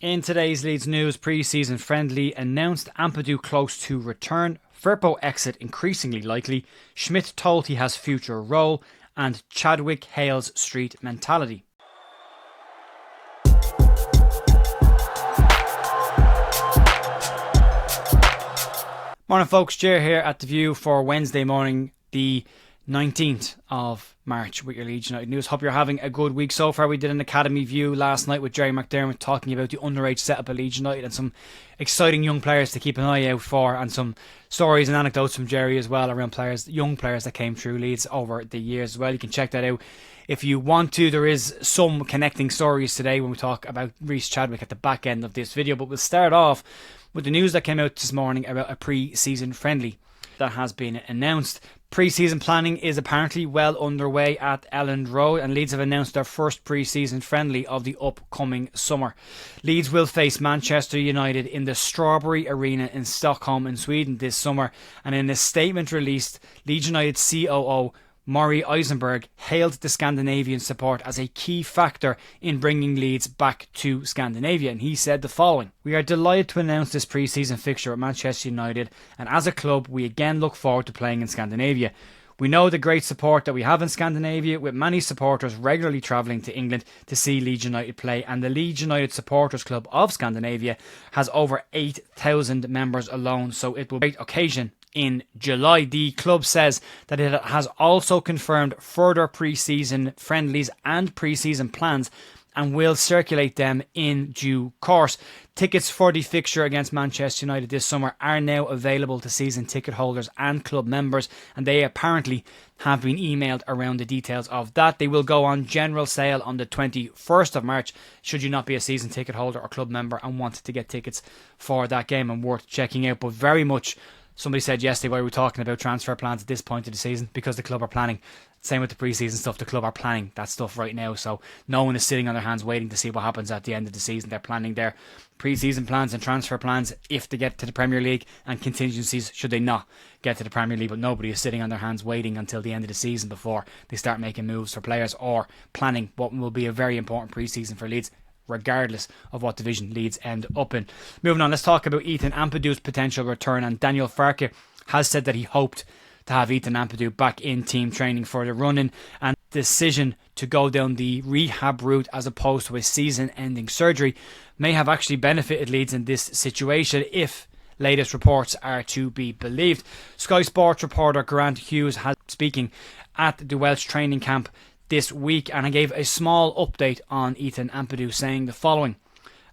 In today's Leeds news, pre-season friendly announced, Ampadu close to return, Firpo exit increasingly likely, Schmidt told he has future role, and Chadwick hails street mentality. Morning folks, Jer here at The View for Wednesday morning, the 19th of March with your Leeds United news. Hope you're having a good week so far. We did an Academy View last night with Jerry McDermott talking about the underage setup at Leeds United and some exciting young players to keep an eye out for, and some stories and anecdotes from Jerry as well around young players that came through Leeds over the years as well. You can check that out if you want to. There is some connecting stories today when we talk about Rhys Chadwick at the back end of this video, but we'll start off with the news that came out this morning about a pre-season friendly that has been announced. Pre-season planning is apparently well underway at Elland Road, and Leeds have announced their first pre-season friendly of the upcoming summer. Leeds will face Manchester United in the Strawberry Arena in Stockholm in Sweden this summer, and in a statement released, Leeds United COO Maury Eisenberg hailed the Scandinavian support as a key factor in bringing Leeds back to Scandinavia, and he said the following: "We are delighted to announce this pre-season fixture at Manchester United, and as a club we again look forward to playing in Scandinavia. We know the great support that we have in Scandinavia, with many supporters regularly travelling to England to see Leeds United play, and the Leeds United Supporters Club of Scandinavia has over 8,000 members alone, so it will be a great occasion in July." The club says that it has also confirmed further pre-season friendlies and pre-season plans and will circulate them in due course. Tickets for the fixture against Manchester United this summer are now available to season ticket holders and club members, and they apparently have been emailed around the details of that. They will go on general sale on the 21st of March should you not be a season ticket holder or club member and want to get tickets for that game, and worth checking out. But very much, somebody said yesterday, why are we talking about transfer plans at this point of the season? Because the club are planning. Same with the pre-season stuff. The club are planning that stuff right now. So no one is sitting on their hands waiting to see what happens at the end of the season. They're planning their pre-season plans and transfer plans if they get to the Premier League, and contingencies should they not get to the Premier League. But nobody is sitting on their hands waiting until the end of the season before they start making moves for players or planning what will be a very important pre-season for Leeds, regardless of what division Leeds end up in. Moving on, let's talk about Ethan Ampadu's potential return, and Daniel Farke has said that he hoped to have Ethan Ampadu back in team training for the run-in, and decision to go down the rehab route as opposed to a season-ending surgery may have actually benefited Leeds in this situation if latest reports are to be believed. Sky Sports reporter Grant Hughes has been speaking at the Welsh training camp this week, and I gave a small update on Ethan Ampadu, saying the following: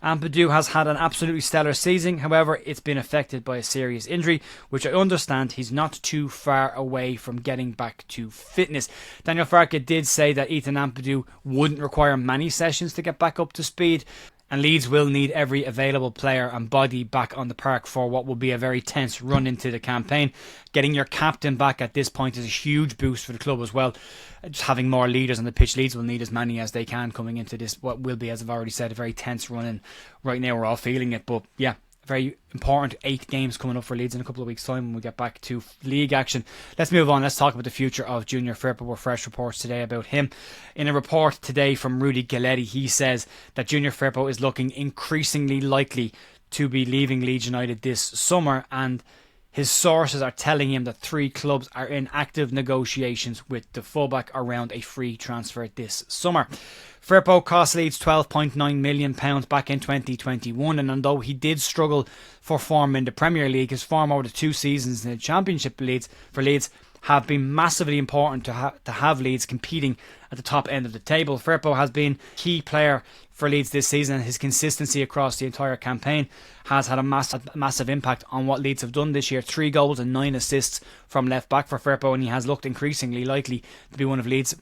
"Ampadu has had an absolutely stellar season, however it's been affected by a serious injury, which I understand he's not too far away from getting back to fitness." Daniel Farke did say that Ethan Ampadu wouldn't require many sessions to get back up to speed, and Leeds will need every available player and body back on the park for what will be a very tense run into the campaign. Getting your captain back at this point is a huge boost for the club as well. Just having more leaders on the pitch, Leeds will need as many as they can coming into this, what will be, as I've already said, a very tense run. And right now we're all feeling it, but yeah, very important 8 games coming up for Leeds in a couple of weeks' time when we get back to league action. Let's move on. Let's talk about the future of Junior Firpo. We're fresh reports today about him. In a report today from Rudy Galetti, he says that Junior Firpo is looking increasingly likely to be leaving Leeds United this summer, and his sources are telling him that 3 clubs are in active negotiations with the fullback around a free transfer this summer. Firpo cost Leeds £12.9 million back in 2021, and although he did struggle for form in the Premier League, his form over the 2 seasons in the Championship for Leeds have been massively important to have Leeds competing at the top end of the table. Firpo has been a key player for Leeds this season, and his consistency across the entire campaign has had a massive impact on what Leeds have done this year. 3 goals and 9 assists from left back for Firpo, and he has looked increasingly likely to be one of Leeds'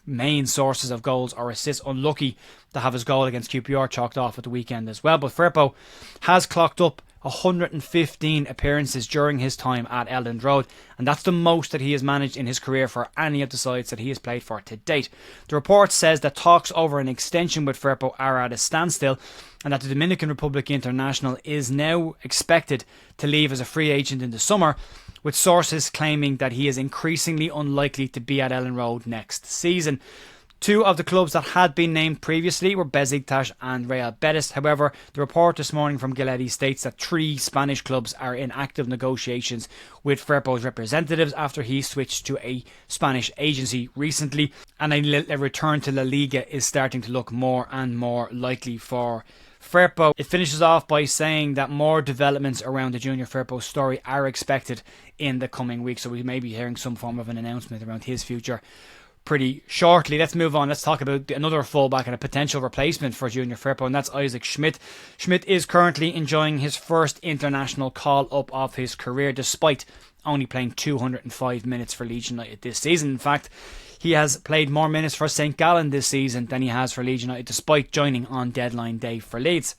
main sources of goals or assists. Unlucky to have his goal against QPR chalked off at the weekend as well, but Firpo has clocked up 115 appearances during his time at Elland Road, and that's the most that he has managed in his career for any of the sides that he has played for to date. The report says that talks over an extension with Firpo are at a standstill, and that the Dominican Republic international is now expected to leave as a free agent in the summer, with sources claiming that he is increasingly unlikely to be at Elland Road next season. Two of the clubs that had been named previously were Besiktas and Real Betis. However, the report this morning from Galetti states that 3 Spanish clubs are in active negotiations with Firpo's representatives after he switched to a Spanish agency recently, and a return to La Liga is starting to look more and more likely for Firpo. It finishes off by saying that more developments around the Junior Firpo story are expected in the coming weeks, so we may be hearing some form of an announcement around his future pretty shortly. Let's move on. Let's talk about another fullback and a potential replacement for Junior Firpo, and that's Isaac Schmidt. Schmidt is currently enjoying his first international call-up of his career, despite only playing 205 minutes for Leeds United this season. In fact, he has played more minutes for St Gallen this season than he has for Leeds United, despite joining on deadline day for Leeds.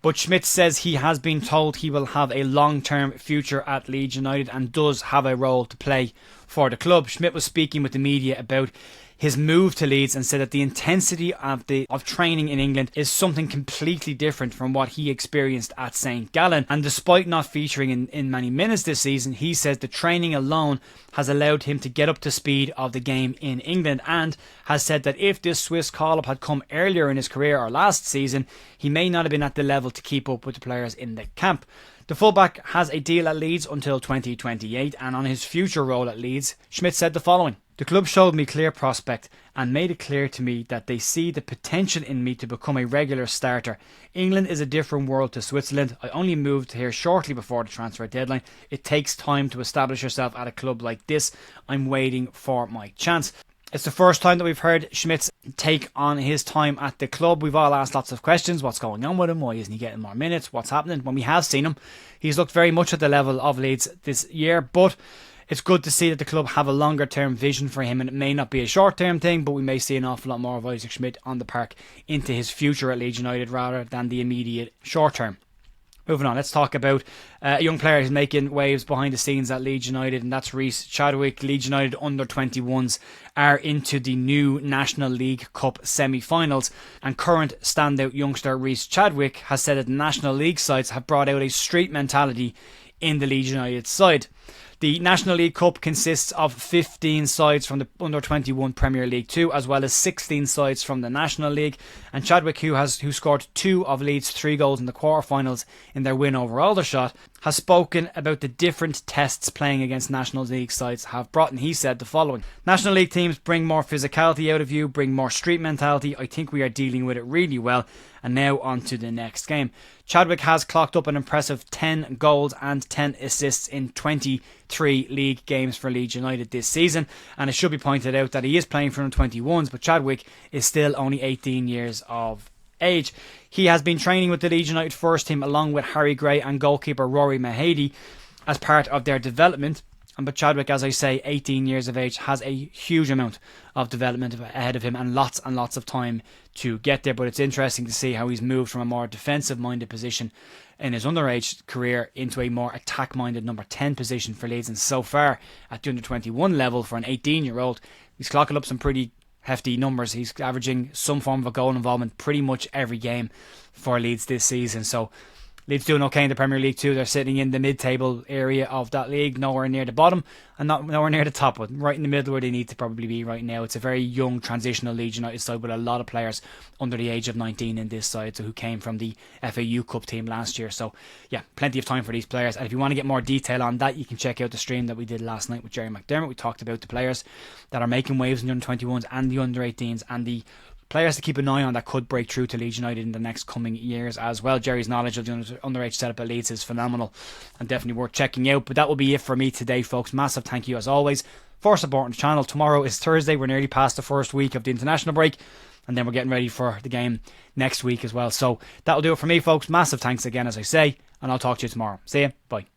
But Schmidt says he has been told he will have a long-term future at Leeds United and does have a role to play for the club. Schmidt was speaking with the media about his move to Leeds and said that the intensity of training in England is something completely different from what he experienced at St Gallen. And despite not featuring in many minutes this season, he says the training alone has allowed him to get up to speed of the game in England, and has said that if this Swiss call-up had come earlier in his career or last season, he may not have been at the level to keep up with the players in the camp. The fullback has a deal at Leeds until 2028, and on his future role at Leeds, Schmidt said the following: "The club showed me clear prospect and made it clear to me that they see the potential in me to become a regular starter. England is a different world to Switzerland. I only moved here shortly before the transfer deadline. It takes time to establish yourself at a club like this. I'm waiting for my chance." It's the first time that we've heard Schmidt's take on his time at the club. We've all asked lots of questions. What's going on with him? Why isn't he getting more minutes? What's happening? When we have seen him, he's looked very much at the level of Leeds this year. But it's good to see that the club have a longer term vision for him, and it may not be a short term thing, but we may see an awful lot more of Isaac Schmidt on the park into his future at Leeds United rather than the immediate short term. Moving on, let's talk about a young player who's making waves behind the scenes at Leeds United, and that's Rhys Chadwick. Leeds United under-21s are into the new National League Cup semi-finals, and current standout youngster Rhys Chadwick has said that the National League sides have brought out a street mentality in the Leeds United side. The National League Cup consists of 15 sides from the Under-21 Premier League 2, as well as 16 sides from the National League. And Chadwick, who scored 2 of Leeds' 3 goals in the quarterfinals in their win over Aldershot, has spoken about the different tests playing against National League sides have brought, and he said the following: "National League teams bring more physicality out of you, bring more street mentality. I think we are dealing with it really well. And now on to the next game." Chadwick has clocked up an impressive 10 goals and 10 assists in 23 league games for Leeds United this season, and it should be pointed out that he is playing for under-21s, but Chadwick is still only 18 years of age. He has been training with the Leeds United first team along with Harry Gray and goalkeeper Rory Mahady as part of their development. But Chadwick, as I say, 18 years of age, has a huge amount of development ahead of him and lots of time to get there. But it's interesting to see how he's moved from a more defensive-minded position in his underage career into a more attack-minded number 10 position for Leeds. And so far, at the under-21 level for an 18-year-old, he's clocking up some pretty hefty numbers. He's averaging some form of a goal involvement pretty much every game for Leeds this season. So Leeds doing okay in the Premier League too. They're sitting in the mid-table area of that league, nowhere near the bottom and nowhere near the top, but right in the middle where they need to probably be right now. It's a very young transitional Leeds United side with a lot of players under the age of 19 in this side, so who came from the FAU Cup team last year. So yeah, plenty of time for these players. And if you want to get more detail on that, you can check out the stream that we did last night with Jerry McDermott. We talked about the players that are making waves in the under-21s and the under-18s, and the players to keep an eye on that could break through to Leeds United in the next coming years as well. Jerry's knowledge of the underage setup at Leeds is phenomenal and definitely worth checking out. But that will be it for me today, folks. Massive thank you as always for supporting the channel. Tomorrow is Thursday. We're nearly past the first week of the international break, and then we're getting ready for the game next week as well. So that'll do it for me, folks. Massive thanks again, as I say, and I'll talk to you tomorrow. See ya. Bye.